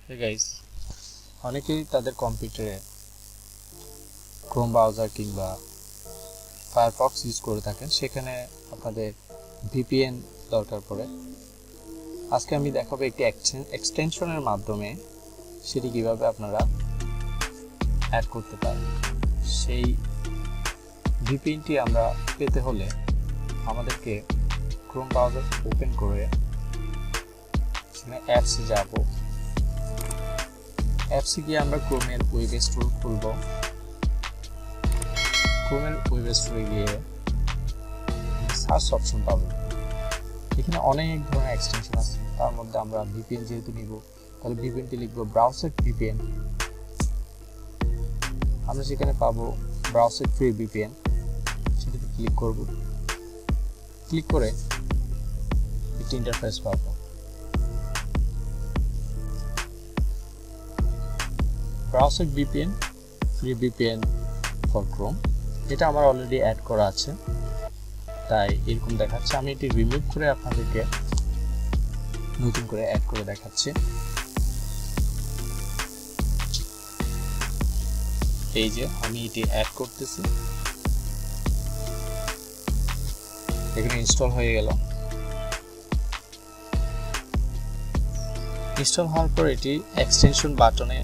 Hey guys, অনেকেই তাদের কম্পিউটারে ক্রোম ব্রাউজার কিংবা ফায়ারফক্স ইউজ করে থাকেন, সেখানে আপনাদের VPN দরকার পড়ে। আজকে আমি দেখাবো একটি এক্সটেনশনের মাধ্যমে সেটি কিভাবে আপনারা অ্যাড করতে পারেন। সেই VPNটি আমরা পেতে হলে আমাদেরকে ক্রোম ব্রাউজার ওপেন করে সেখানে অ্যাপসে যাব। অ্যাপসে গিয়ে আমরা ক্রোমের ওয়েব স্টোর খুলব। ক্রোমের ওয়েব স্টোরে গিয়ে সার্চ অপশন পাবো। এখানে অনেক ধরনের এক্সটেনশন আছে, তার মধ্যে আমরা VPN যেহেতু নিব, তাহলে VPNটি লিখব ব্রাউজার VPN। আমরা সেখানে পাবো ব্রাউজার ফ্রি VPN, সেটাতে ক্লিক করব। ক্লিক করে একটি ইন্টারফেস পাবো। Browser VPN, free VPN for Chrome, এটা আমার অলরেডি অ্যাড করা আছে, তাই এরকম দেখাচ্ছে। আমি এটি রিমুভ করে আপনাদেরকে নতুন করে অ্যাড করে দেখাচ্ছি। এই যে আমি এটি অ্যাড করতেছি, এখানে ইনস্টল হয়ে গেল। ইনস্টল হওয়ার পর এটি এক্সটেনশন বাটনে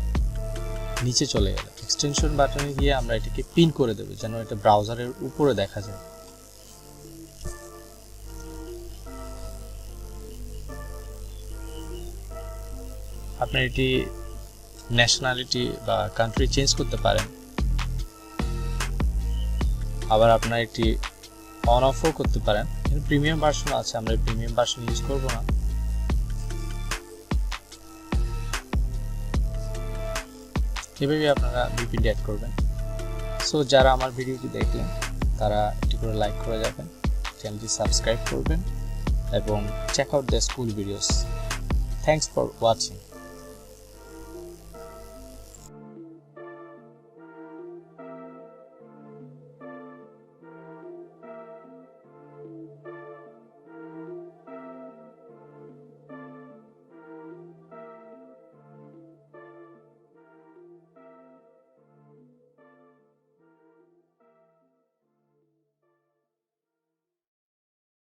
নিচে চলে গেল। এক্সটেনশন বাটনে গিয়ে আমরা এটাকে পিন করে দেব যেন এটা ব্রাউজারের উপরে দেখা যায়। আপনার এটি ন্যাশনালিটি বা কান্ট্রি চেঞ্জ করতে পারেন, আবার আপনার এটি অন অফও করতে পারেন। এখানে প্রিমিয়াম ভার্সন আছে, আমরা প্রিমিয়াম ভার্সন ইউজ করব না। এভাবে আপনারা VPN অ্যাড করবেন। সো যারা আমার ভিডিওটি দেখলেন তারা এটি করে লাইক করে যাবেন, চ্যানেলটি সাবস্ক্রাইব করবেন এবং check out the school videos. Thanks for watching.